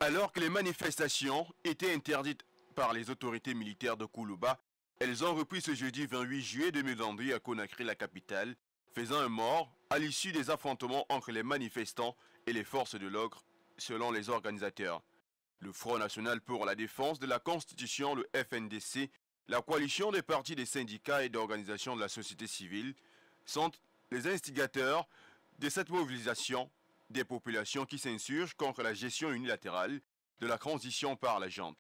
Alors que les manifestations étaient interdites par les autorités militaires de Koulouba, elles ont repris ce jeudi 28 juillet 2022 à Conakry, la capitale, faisant un mort à l'issue des affrontements entre les manifestants et les forces de l'ordre, selon les organisateurs. Le Front National pour la Défense de la Constitution, le FNDC, la coalition des partis des syndicats et d'organisations de la société civile sont les instigateurs de cette mobilisation des populations qui s'insurgent contre la gestion unilatérale de la transition par la junte.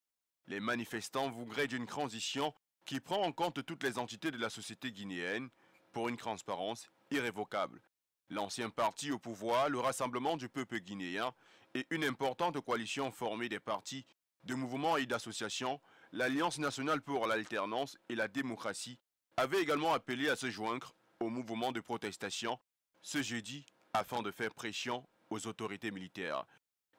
Les manifestants voudraient d'une transition qui prend en compte toutes les entités de la société guinéenne pour une transparence irrévocable. L'ancien parti au pouvoir, le Rassemblement du peuple guinéen, et une importante coalition formée des partis, de mouvements et d'associations, l'Alliance nationale pour l'alternance et la démocratie, avaient également appelé à se joindre au mouvement de protestation ce jeudi afin de faire pression aux autorités militaires.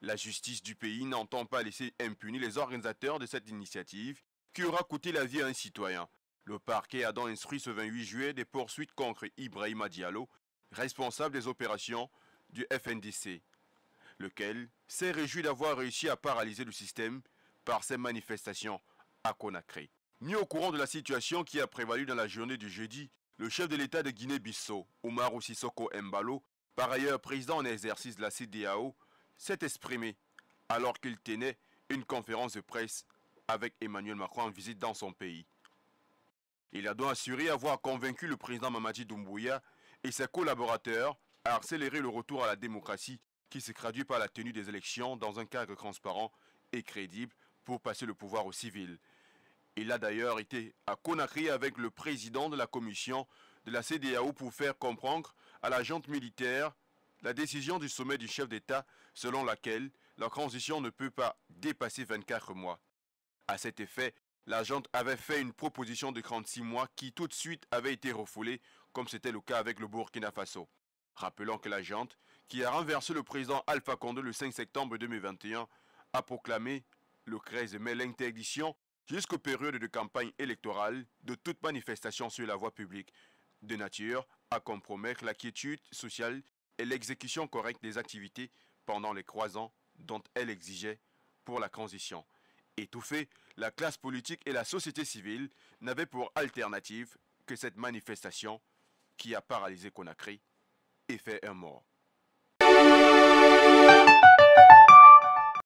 La justice du pays n'entend pas laisser impunis les organisateurs de cette initiative qui aura coûté la vie à un citoyen. Le parquet a donc instruit ce 28 juillet des poursuites contre Ibrahima Diallo, responsable des opérations du FNDC, lequel s'est réjoui d'avoir réussi à paralyser le système par ses manifestations à Conakry. Mis au courant de la situation qui a prévalu dans la journée du jeudi, le chef de l'État de Guinée-Bissau, Umaru Sissoco Embalo, par ailleurs président en exercice de la CEDEAO, s'est exprimé alors qu'il tenait une conférence de presse avec Emmanuel Macron en visite dans son pays. Il a donc assuré avoir convaincu le président Mamadi Doumbouya et ses collaborateurs à accélérer le retour à la démocratie qui se traduit par la tenue des élections dans un cadre transparent et crédible pour passer le pouvoir aux civils. Il a d'ailleurs été à Conakry avec le président de la commission de la CEDEAO pour faire comprendre à la junte militaire la décision du sommet du chef d'État selon laquelle la transition ne peut pas dépasser 24 mois. À cet effet, la junte avait fait une proposition de 36 mois qui tout de suite avait été refoulée, comme c'était le cas avec le Burkina Faso. Rappelons que la junte, qui a renversé le président Alpha Condé le 5 septembre 2021, a proclamé le 13 mai l'interdiction jusqu'aux périodes de campagne électorale de toute manifestation sur la voie publique, de nature à compromettre la quiétude sociale et l'exécution correcte des activités pendant les 3 ans dont elle exigeait pour la transition. Étouffée, la classe politique et la société civile n'avaient pour alternative que cette manifestation qui a paralysé Conakry et fait un mort.